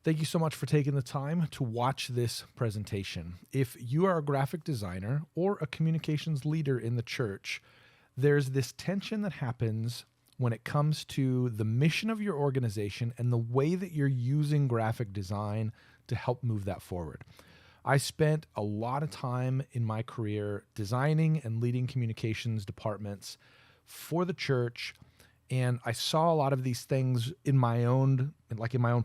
Thank you so much for taking the time to watch this presentation. If you are a graphic designer or a communications leader in the church, there's this tension that happens when it comes to the mission of your organization and the way that you're using graphic design to help move that forward. I spent a lot of time in my career designing and leading communications departments for the church, and I saw a lot of these things in my own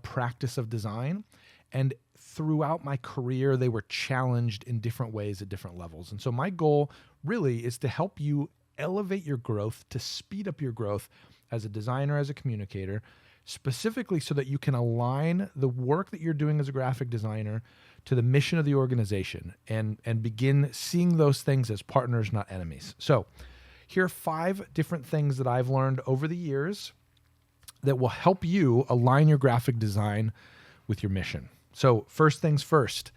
practice of design. And throughout my career, they were challenged in different ways at different levels. And so my goal really is to help you elevate your growth, to speed up your growth as a designer, as a communicator, specifically so that you can align the work that you're doing as a graphic designer to the mission of the organization and begin seeing those things as partners, not enemies. So here are 5 different things that I've learned over the years that will help you align your graphic design with your mission. So first things first,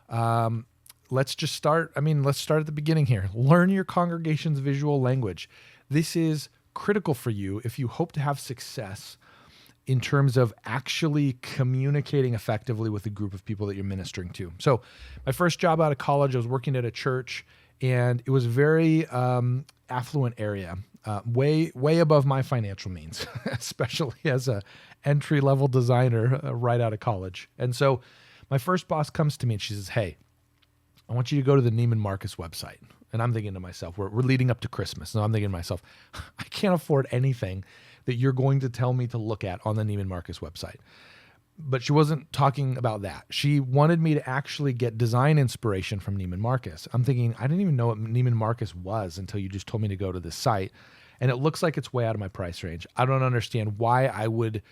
let's start at the beginning here. Learn your congregation's visual language. This is critical for you if you hope to have success in terms of actually communicating effectively with the group of people that you're ministering to. So my first job out of college, I was working at a church, and it was a very affluent area, way above my financial means, especially as a entry-level designer right out of college. And so my first boss comes to me and she says, "Hey, I want you to go to the Neiman Marcus website." And I'm thinking to myself, we're leading up to Christmas. So I'm thinking to myself, I can't afford anything that you're going to tell me to look at on the Neiman Marcus website. But she wasn't talking about that. She wanted me to actually get design inspiration from Neiman Marcus. I'm thinking, I didn't even know what Neiman Marcus was until you just told me to go to this site. And it looks like it's way out of my price range. I don't understand why I would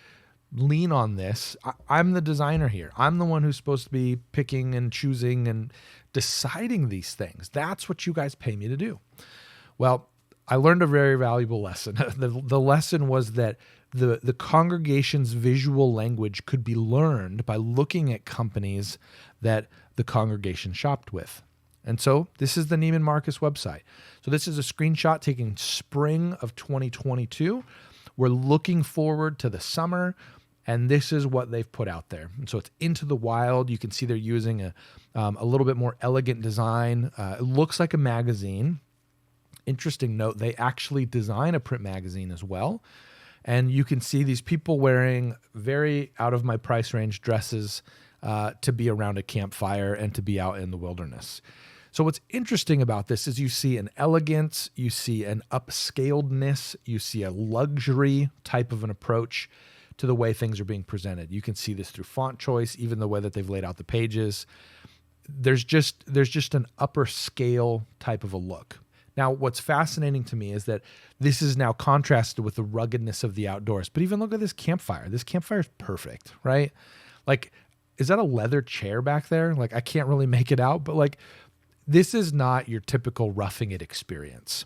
lean on this. I'm the designer here. I'm the one who's supposed to be picking and choosing and deciding these things. That's what you guys pay me to do. Well, I learned a very valuable lesson. The lesson was that the congregation's visual language could be learned by looking at companies that the congregation shopped with. And so this is the Neiman Marcus website. So this is a screenshot taken spring of 2022. We're looking forward to the summer, and this is what they've put out there. And so it's Into the Wild. You can see they're using a little bit more elegant design. It looks like a magazine. Interesting note, they actually design a print magazine as well. And you can see these people wearing very out of my price range dresses to be around a campfire and to be out in the wilderness. So what's interesting about this is you see an elegance, you see an upscaledness, you see a luxury type of an approach to the way things are being presented. You can see this through font choice, even the way that they've laid out the pages. There's just an upper scale type of a look. Now, what's fascinating to me is that this is now contrasted with the ruggedness of the outdoors. But even look at this campfire. This campfire is perfect, right? Like, is that a leather chair back there? Like, I can't really make it out, but like, this is not your typical Roughing It experience.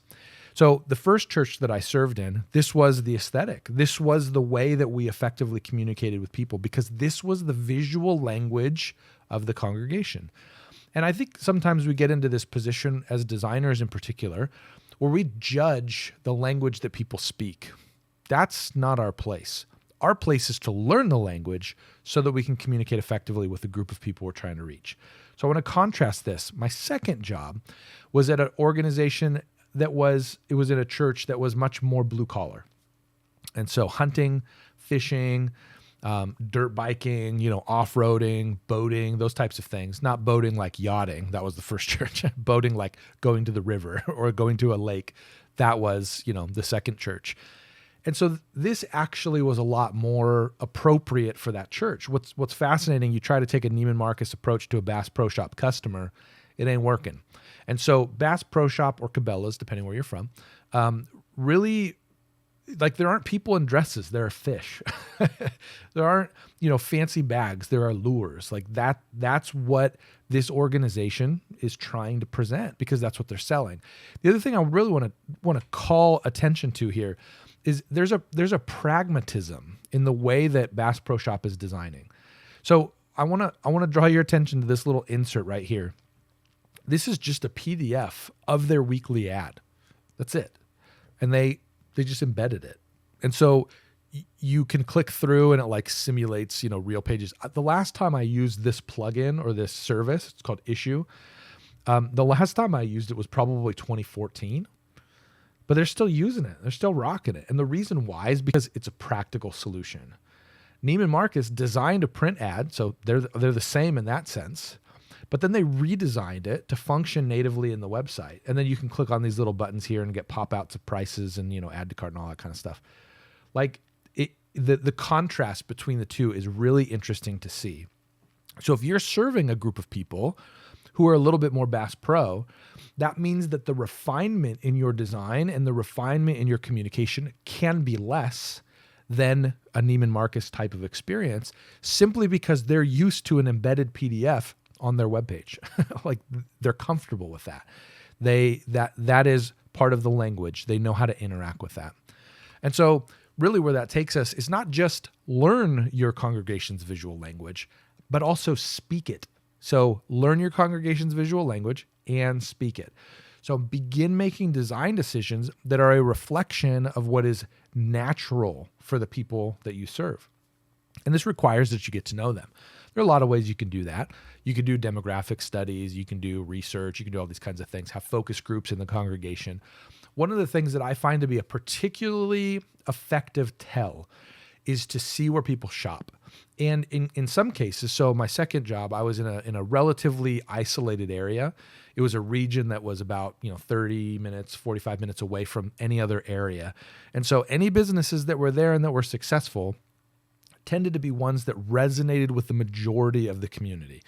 So the first church that I served in, this was the aesthetic. This was the way that we effectively communicated with people because this was the visual language of the congregation. And I think sometimes we get into this position as designers in particular, where we judge the language that people speak. That's not our place. Our place is to learn the language so that we can communicate effectively with the group of people we're trying to reach. So I want to contrast this. My second job was at an organization it was in a church that was much more blue collar. And so hunting, fishing, dirt biking, off-roading, boating, those types of things. Not boating like yachting. That was the first church. Boating like going to the river or going to a lake. That was, the second church. And so this actually was a lot more appropriate for that church. What's fascinating, you try to take a Neiman Marcus approach to a Bass Pro Shop customer, it ain't working. And so Bass Pro Shop or Cabela's, depending where you're from, really, like, there aren't people in dresses, there are fish. There aren't, fancy bags, there are lures. Like that's what this organization is trying to present because that's what they're selling. The other thing I really want to call attention to here is there's a pragmatism in the way that Bass Pro Shop is designing. So I want to draw your attention to this little insert right here. This is just a PDF of their weekly ad. That's it. And they just embedded it. And so you can click through and it like simulates, real pages. The last time I used this plugin or this service, it's called Issue. The last time I used it was probably 2014, but they're still using it. They're still rocking it. And the reason why is because it's a practical solution. Neiman Marcus designed a print ad, so they're the same in that sense, but then they redesigned it to function natively in the website. And then you can click on these little buttons here and get pop-outs of prices and, add to cart and all that kind of stuff. Like the contrast between the two is really interesting to see. So if you're serving a group of people who are a little bit more Bass Pro, that means that the refinement in your design and the refinement in your communication can be less than a Neiman Marcus type of experience, simply because they're used to an embedded PDF on their webpage. Like they're comfortable with that. That is part of the language. They know how to interact with that. And so really where that takes us is not just learn your congregation's visual language, but also speak it. So learn your congregation's visual language and speak it. So begin making design decisions that are a reflection of what is natural for the people that you serve. And this requires that you get to know them. There are a lot of ways you can do that. You can do demographic studies, you can do research, you can do all these kinds of things, have focus groups in the congregation. One of the things that I find to be a particularly effective tell is to see where people shop. And in some cases, so my second job, I was in a relatively isolated area. It was a region that was about 30 minutes, 45 minutes away from any other area. And so any businesses that were there and that were successful tended to be ones that resonated with the majority of the community.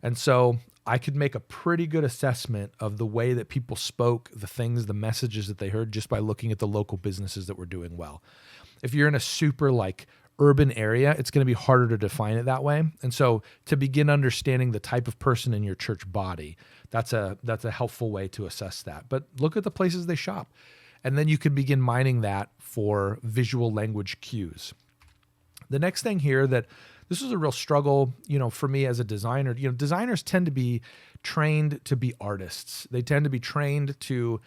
And so I could make a pretty good assessment of the way that people spoke, the things, the messages that they heard, just by looking at the local businesses that were doing well. If you're in a super urban area, it's going to be harder to define it that way. And so to begin understanding the type of person in your church body, that's a helpful way to assess that. But look at the places they shop. And then you can begin mining that for visual language cues. The next thing here that this was a real struggle, for me as a designer. Designers tend to be trained to be artists. They tend to be trained to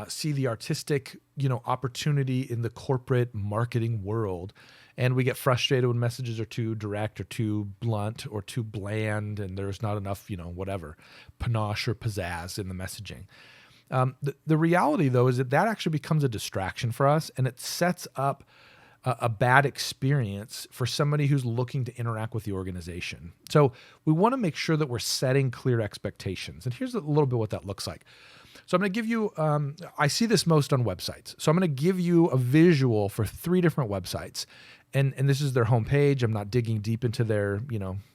see the artistic, opportunity in the corporate marketing world. And we get frustrated when messages are too direct or too blunt or too bland, and there's not enough, panache or pizzazz in the messaging. The reality, though, is that actually becomes a distraction for us, and it sets up a bad experience for somebody who's looking to interact with the organization. So we want to make sure that we're setting clear expectations. And here's a little bit what that looks like. So I'm going to give you, I see this most on websites. So I'm going to give you a visual for 3 different websites. And this is their homepage. I'm not digging deep into their,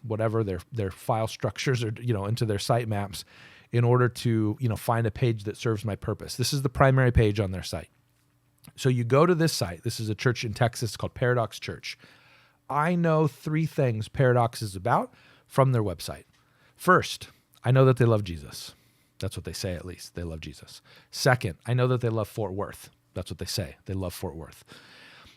whatever, their file structures or, into their sitemaps in order to, find a page that serves my purpose. This is the primary page on their site. So you go to this site. This is a church in Texas called Paradox Church. I know 3 things Paradox is about from their website. First, I know that they love Jesus. That's what they say, at least. They love Jesus. Second, I know that they love Fort Worth. That's what they say. They love Fort Worth.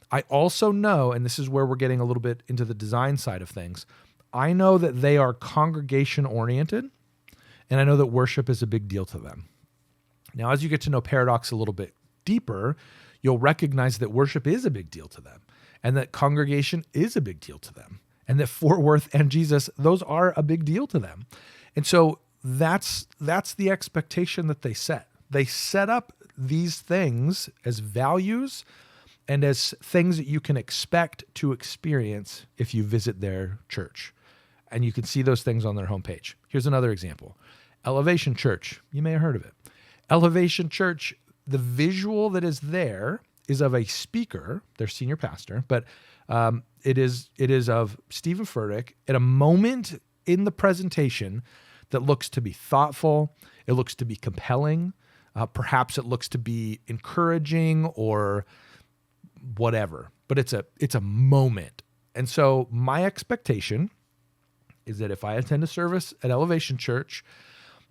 I also know, and this is where we're getting a little bit into the design side of things, I know that they are congregation-oriented, and I know that worship is a big deal to them. Now, as you get to know Paradox a little bit deeper, you'll recognize that worship is a big deal to them, and that congregation is a big deal to them, and that Fort Worth and Jesus, those are a big deal to them. And so that's the expectation that they set. They set up these things as values and as things that you can expect to experience if you visit their church. And you can see those things on their homepage. Here's another example. Elevation Church. You may have heard of it. Elevation Church, the visual that is there is of a speaker, their senior pastor, but it is of Stephen Furtick at a moment in the presentation that looks to be thoughtful, it looks to be compelling, perhaps it looks to be encouraging or whatever, but it's a moment. And so my expectation is that if I attend a service at Elevation Church,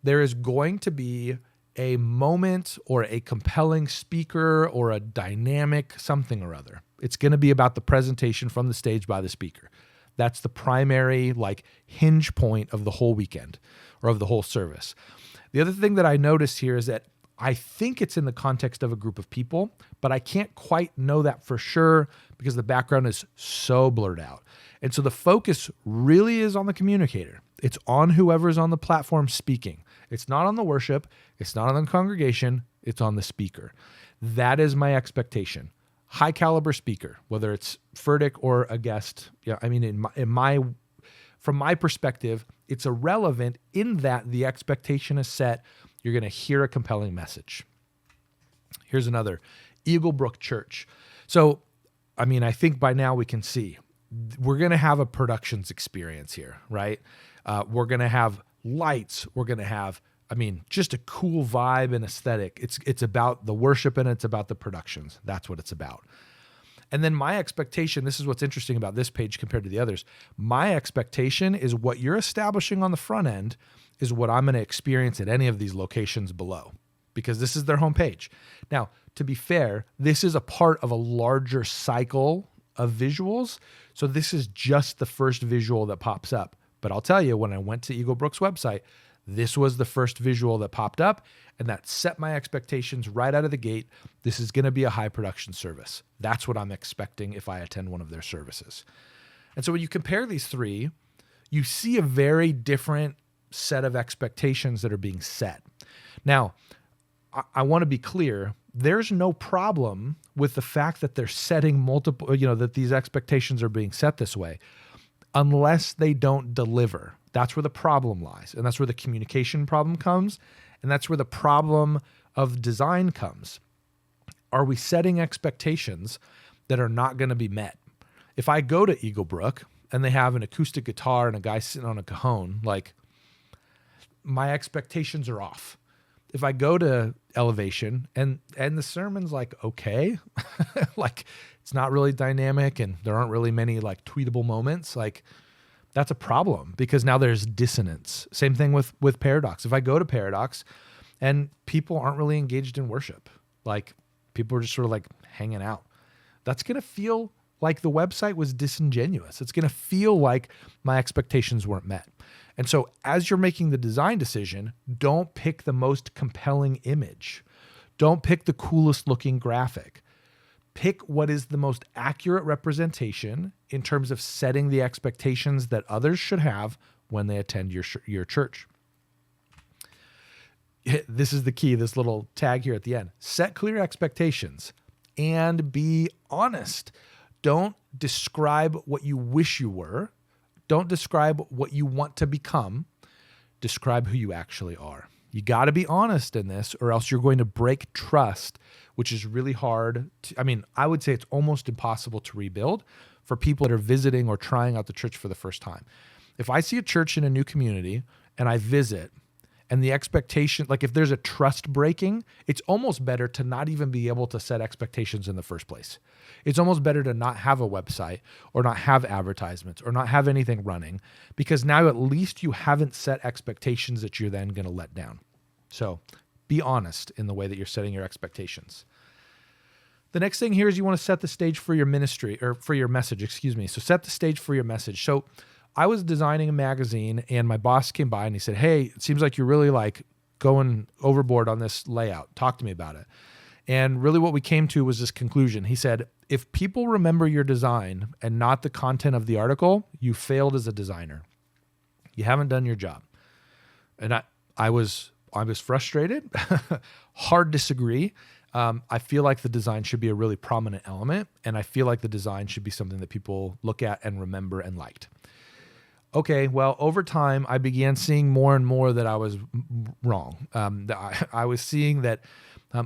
there is going to be a moment or a compelling speaker or a dynamic something or other. It's going to be about the presentation from the stage by the speaker. That's the primary hinge point of the whole weekend or of the whole service. The other thing that I noticed here is that I think it's in the context of a group of people, but I can't quite know that for sure because the background is so blurred out. And so the focus really is on the communicator. It's on whoever's on the platform speaking. It's not on the worship. It's not on the congregation. It's on the speaker. That is my expectation. High caliber speaker, whether it's Furtick or a guest. Yeah, I mean, from my perspective, it's irrelevant in that the expectation is set. You're going to hear a compelling message. Here's another, Eagle Brook Church. So, I mean, I think by now we can see we're going to have a productions experience here, right? We're going to have lights. We're going to have, I mean, just a cool vibe and aesthetic. It's about the worship and it's about the productions. That's what it's about. And then my expectation, this is what's interesting about this page compared to the others. My expectation is what you're establishing on the front end is what I'm going to experience at any of these locations below, because this is their homepage. Now, to be fair, this is a part of a larger cycle of visuals. So this is just the first visual that pops up. But I'll tell you, when I went to Eagle Brook's website, this was the first visual that popped up, and that set my expectations right out of the gate. This is going to be a high production service. That's what I'm expecting if I attend one of their services. And so when you compare these three, you see a very different set of expectations that are being set. Now, I want to be clear. There's no problem with the fact that they're setting multiple, that these expectations are being set this way, unless they don't deliver. That's where the problem lies. And that's where the communication problem comes. And that's where the problem of design comes. Are we setting expectations that are not going to be met? If I go to Eagle Brook and they have an acoustic guitar and a guy sitting on a cajon, like, my expectations are off. If I go to Elevation and the sermon's like, okay, like it's not really dynamic and there aren't really many like tweetable moments, like that's a problem because now there's dissonance. Same thing with Paradox. If I go to Paradox and people aren't really engaged in worship, like people are just sort of like hanging out, that's going to feel like the website was disingenuous. It's going to feel like my expectations weren't met. And so as you're making the design decision, don't pick the most compelling image. Don't pick the coolest looking graphic. Pick what is the most accurate representation in terms of setting the expectations that others should have when they attend your church. This is the key, this little tag here at the end. Set clear expectations and be honest. Don't describe what you wish you were. Don't describe what you want to become. Describe who you actually are. You got to be honest in this or else you're going to break trust, which is really hard. I would say it's almost impossible to rebuild for people that are visiting or trying out the church for the first time. If I see a church in a new community and I visit and the expectation, like if there's a trust breaking, it's almost better to not even be able to set expectations in the first place. It's almost better to not have a website or not have advertisements or not have anything running, because now at least you haven't set expectations that you're then going to let down. So be honest in the way that you're setting your expectations. The next thing here is you want to set the stage for your ministry or for your message, So set the stage for your message. So I was designing a magazine and my boss came by and he said, "Hey, it seems like you're really like going overboard on this layout. Talk to me about it." And really what we came to was this conclusion. He said, if people remember your design and not the content of the article, you failed as a designer. You haven't done your job. And I was frustrated, hard disagree. I feel like the design should be a really prominent element. And I feel like the design should be something that people look at and remember and liked. Okay, well, over time, I began seeing more and more that I was wrong. I was seeing that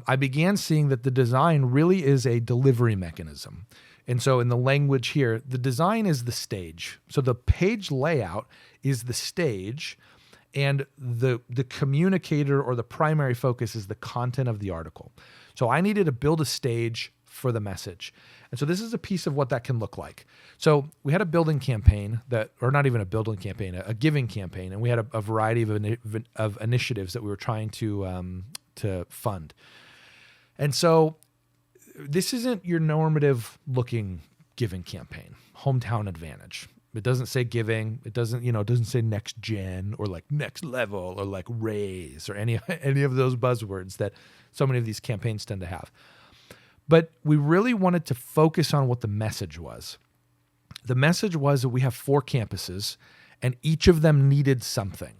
I began seeing that the design really is a delivery mechanism. And so in the language here, the design is the stage. So the page layout is the stage, and the communicator or the primary focus is the content of the article. So I needed to build a stage for the message. And so this is a piece of what that can look like. So we had a building campaign or not even a building campaign, a giving campaign. And we had a variety of initiatives that we were trying to fund. And so this isn't your normative looking giving campaign, Hometown Advantage. It doesn't say giving. It doesn't say next gen or like next level or like raise or any of those buzzwords that so many of these campaigns tend to have. But we really wanted to focus on what the message was. The message was that we have 4 campuses and each of them needed something.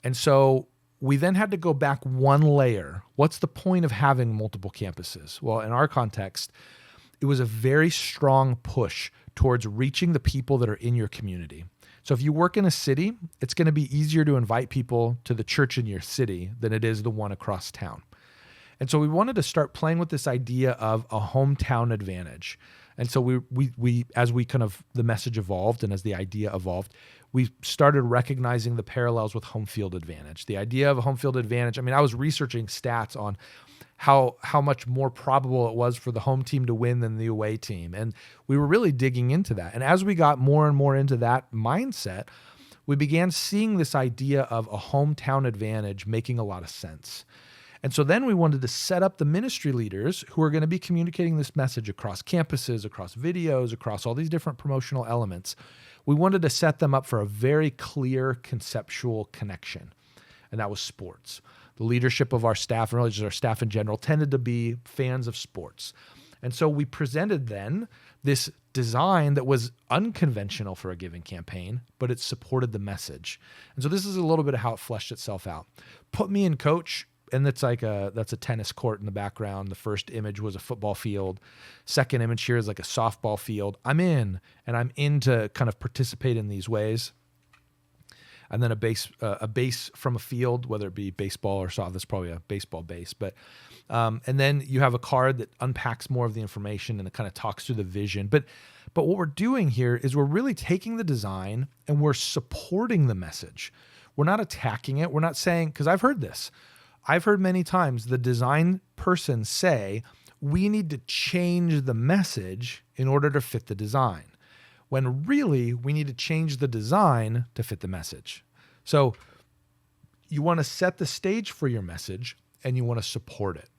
And so we then had to go back one layer. What's the point of having multiple campuses? Well, in our context, it was a very strong push towards reaching the people that are in your community. So if you work in a city, it's going to be easier to invite people to the church in your city than it is the one across town. And so we wanted to start playing with this idea of a hometown advantage. And so we as we kind of, the message evolved and as the idea evolved, we started recognizing the parallels with home field advantage. The idea of a home field advantage, I mean, I was researching stats on how much more probable it was for the home team to win than the away team. And we were really digging into that. And as we got more and more into that mindset, we began seeing this idea of a hometown advantage making a lot of sense. And so then we wanted to set up the ministry leaders who are going to be communicating this message across campuses, across videos, across all these different promotional elements. We wanted to set them up for a very clear conceptual connection, and that was sports. The leadership of our staff, and really just our staff in general, tended to be fans of sports. And so we presented then this design that was unconventional for a given campaign, but it supported the message. And so this is a little bit of how it fleshed itself out. Put me in coach, and that's a tennis court in the background. The first image was a football field. Second image here is like a softball field. I'm in, and I'm in to kind of participate in these ways. And then a base from a field, whether it be baseball or softball. That's probably a baseball base. But and then you have a card that unpacks more of the information and it kind of talks through the vision. But what we're doing here is we're really taking the design and we're supporting the message. We're not attacking it. We're not saying, because I've heard this. I've heard many times the design person say, we need to change the message in order to fit the design, when really we need to change the design to fit the message. So you want to set the stage for your message and you want to support it.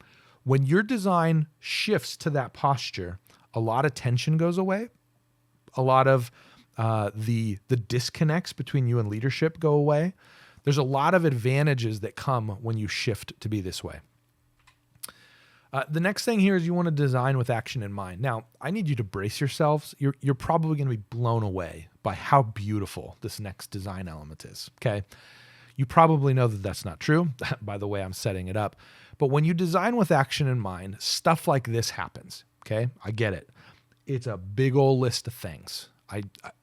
When your design shifts to that posture, a lot of tension goes away. A lot of the disconnects between you and leadership go away. There's a lot of advantages that come when you shift to be this way. The next thing here is you want to design with action in mind. Now, I need you to brace yourselves. You're probably going to be blown away by how beautiful this next design element is, okay? You probably know that that's not true by the way I'm setting it up. But when you design with action in mind, stuff like this happens, okay? I get it. It's a big old list of things.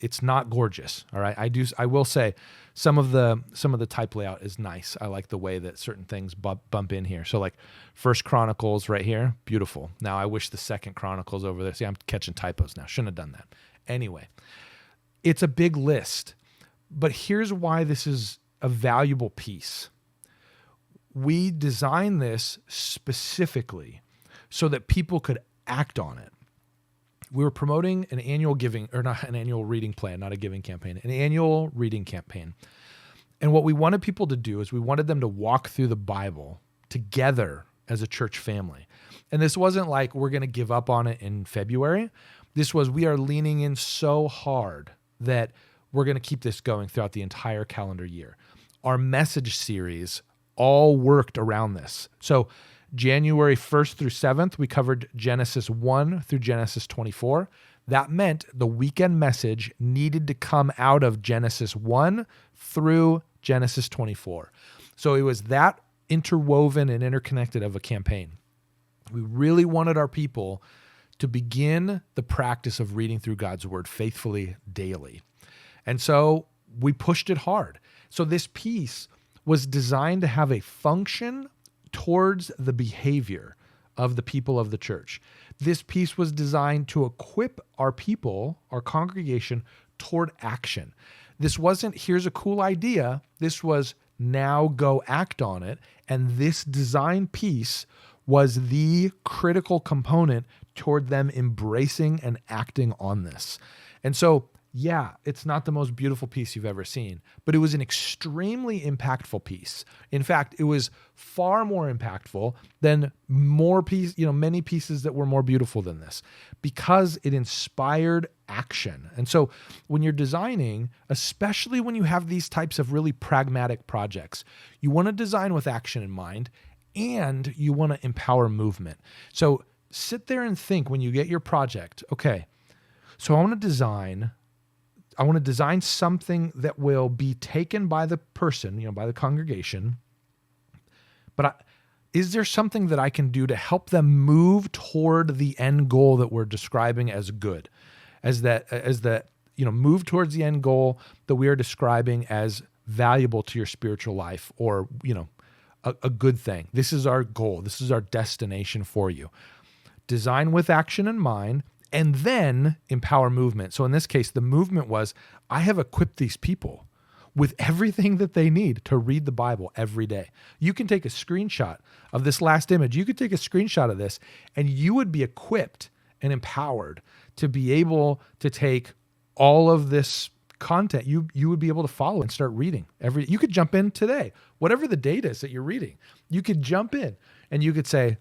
It's not gorgeous, all right? I will say some of the type layout is nice. I like the way that certain things bump in here. So like First Chronicles right here, beautiful. Now I wish the Second Chronicles over there. See, I'm catching typos now. Shouldn't have done that. Anyway, it's a big list, but here's why this is a valuable piece. We designed this specifically so that people could act on it. We were promoting an annual reading plan, not a giving campaign, an annual reading campaign. And what we wanted people to do is we wanted them to walk through the Bible together as a church family. And this wasn't like we're going to give up on it in February. This was, we are leaning in so hard that we're going to keep this going throughout the entire calendar year. Our message series all worked around this. So January 1st through 7th, we covered Genesis 1 through Genesis 24. That meant the weekend message needed to come out of Genesis 1 through Genesis 24. So it was that interwoven and interconnected of a campaign. We really wanted our people to begin the practice of reading through God's word faithfully daily. And so we pushed it hard. So this piece was designed to have a function towards the behavior of the people of the church. This piece was designed to equip our people, our congregation, toward action. This wasn't, here's a cool idea. This was, now go act on it. And this design piece was the critical component toward them embracing and acting on this. And so, Yeah, it's not the most beautiful piece you've ever seen, but it was an extremely impactful piece. In fact, it was far more impactful than many pieces that were more beautiful than this, because it inspired action. And so when you're designing, especially when you have these types of really pragmatic projects, you want to design with action in mind, and you want to empower movement. So sit there and think when you get your project, okay, so I want to design something that will be taken by the person, by the congregation. But is there something that I can do to help them move toward the end goal that we're describing as good? Move towards the end goal that we are describing as valuable to your spiritual life, or, a good thing. This is our goal. This is our destination for you. Design with action in mind, and then empower movement. So in this case, the movement was, I have equipped these people with everything that they need to read the Bible every day. You can take a screenshot of this last image. You could take a screenshot of this, and you would be equipped and empowered to be able to take all of this content. You would be able to follow and start reading you could jump in today, whatever the date is that you're reading, you could jump in and you could say,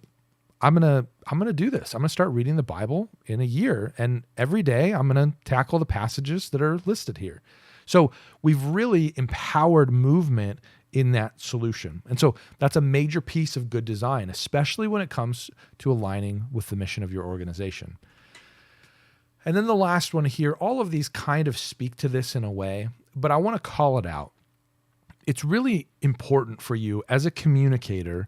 I'm going to do this. I'm going to start reading the Bible in a year, and every day I'm going to tackle the passages that are listed here. So we've really empowered movement in that solution. And so that's a major piece of good design, especially when it comes to aligning with the mission of your organization. And then the last one here, all of these kind of speak to this in a way, but I want to call it out. It's really important for you as a communicator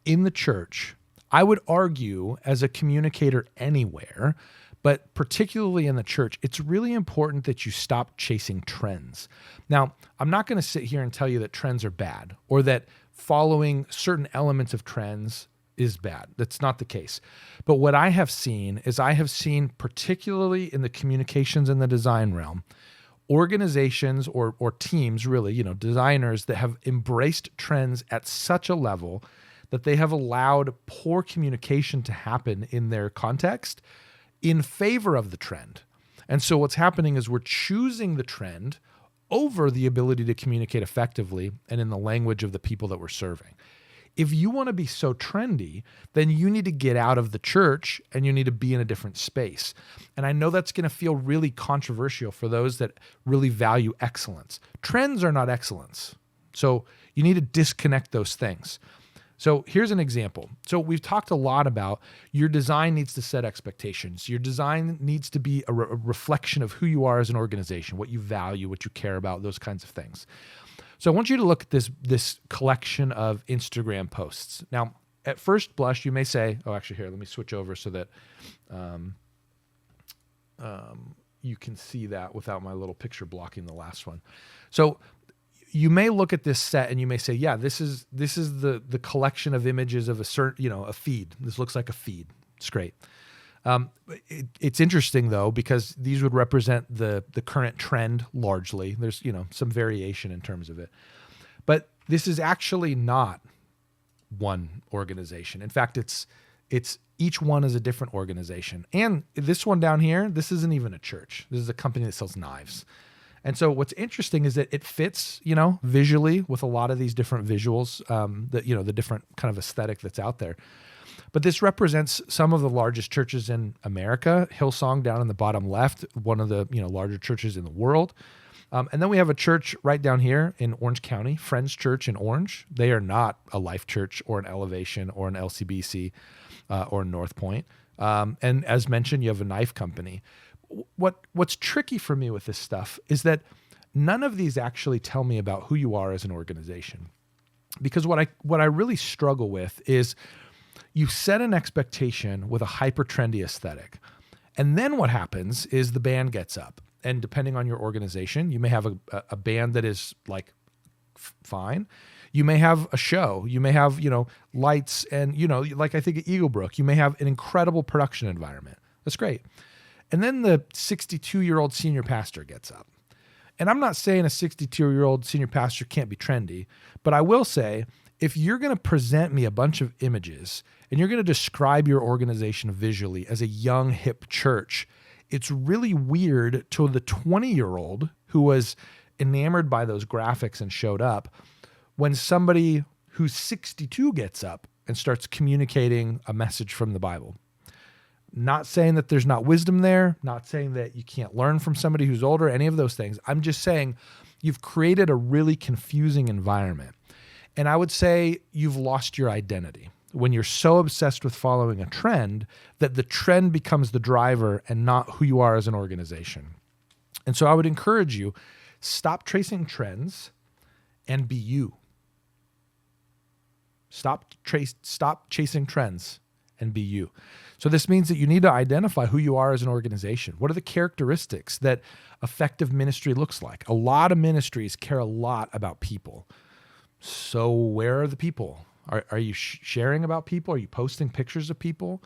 in the church. I would argue as a communicator anywhere, but particularly in the church, it's really important that you stop chasing trends. Now, I'm not going to sit here and tell you that trends are bad, or that following certain elements of trends is bad. That's not the case. But what I have seen is particularly in the communications and the design realm, organizations or teams, really, designers that have embraced trends at such a level that they have allowed poor communication to happen in their context in favor of the trend. And so what's happening is we're choosing the trend over the ability to communicate effectively and in the language of the people that we're serving. If you want to be so trendy, then you need to get out of the church and you need to be in a different space. And I know that's going to feel really controversial for those that really value excellence. Trends are not excellence. So you need to disconnect those things. So here's an example. So we've talked a lot about your design needs to set expectations. Your design needs to be a reflection of who you are as an organization, what you value, what you care about, those kinds of things. So I want you to look at this collection of Instagram posts. Now, at first blush, you may say, here, let me switch over so that you can see that without my little picture blocking the last one. So you may look at this set and you may say, yeah, this is the collection of images of a certain, a feed. This looks like a feed. It's great. It's interesting though, because these would represent the current trend largely. There's, some variation in terms of it, but this is actually not one organization. In fact, it's each one is a different organization. And this one down here, this isn't even a church. This is a company that sells knives. And so what's interesting is that it fits, visually with a lot of these different visuals, the different kind of aesthetic that's out there. But this represents some of the largest churches in America. Hillsong down in the bottom left, one of the larger churches in the world. And then we have a church right down here in Orange County, Friends Church in Orange. They are not a Life Church or an Elevation or an LCBC or North Point. And as mentioned, you have a knife company. What's tricky for me with this stuff is that none of these actually tell me about who you are as an organization. Because what I really struggle with is you set an expectation with a hyper trendy aesthetic. And then what happens is the band gets up, and depending on your organization, you may have a band that is like fine. You may have a show, you may have, lights and, like I think at Eaglebrook, you may have an incredible production environment. That's great. And then the 62-year-old senior pastor gets up. And I'm not saying a 62-year-old senior pastor can't be trendy, but I will say, if you're going to present me a bunch of images and you're going to describe your organization visually as a young, hip church, It's really weird to the 20-year-old who was enamored by those graphics and showed up when somebody who's 62 gets up and starts communicating a message from the Bible. Not saying that there's not wisdom there, not saying that you can't learn from somebody who's older, any of those things. I'm just saying you've created a really confusing environment. And I would say you've lost your identity when you're so obsessed with following a trend that the trend becomes the driver and not who you are as an organization. And so I would encourage you, stop tracing trends and be you. Stop chasing trends and be you. So this means that you need to identify who you are as an organization. What are the characteristics that effective ministry looks like? A lot of ministries care a lot about people. So where are the people? Are you sharing about people? Are you posting pictures of people?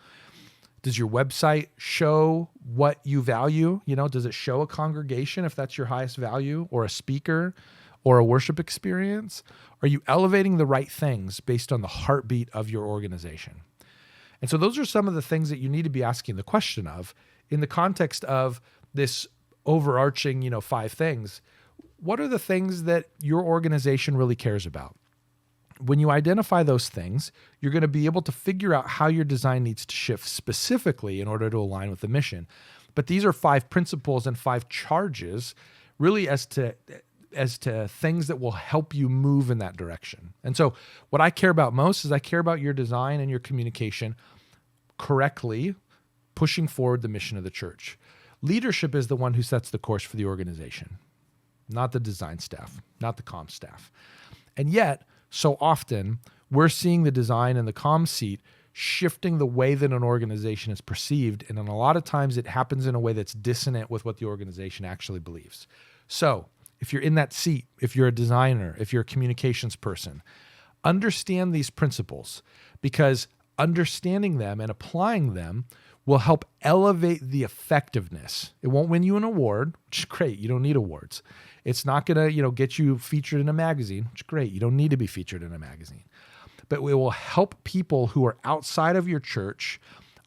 Does your website show what you value? Does it show a congregation if that's your highest value, or a speaker, or a worship experience? Are you elevating the right things based on the heartbeat of your organization? And so those are some of the things that you need to be asking the question of in the context of this overarching, 5 things. What are the things that your organization really cares about? When you identify those things, you're going to be able to figure out how your design needs to shift specifically in order to align with the mission. But these are 5 principles and 5 charges really as to things that will help you move in that direction. And so what I care about most is I care about your design and your communication correctly pushing forward the mission of the church. Leadership is the one who sets the course for the organization, not the design staff, not the comm staff. And yet, so often, we're seeing the design and the comm seat shifting the way that an organization is perceived. And then a lot of times it happens in a way that's dissonant with what the organization actually believes. So if you're in that seat, if you're a designer, if you're a communications person, understand these principles, because understanding them and applying them will help elevate the effectiveness. It won't win you an award, which is great. You don't need awards. It's not going to, get you featured in a magazine, which is great. You don't need to be featured in a magazine. But it will help people who are outside of your church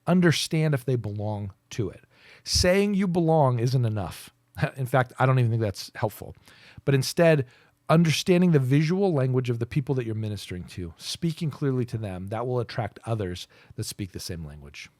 understand if they belong to it. Saying you belong isn't enough. In fact, I don't even think that's helpful. But instead, understanding the visual language of the people that you're ministering to, speaking clearly to them, that will attract others that speak the same language.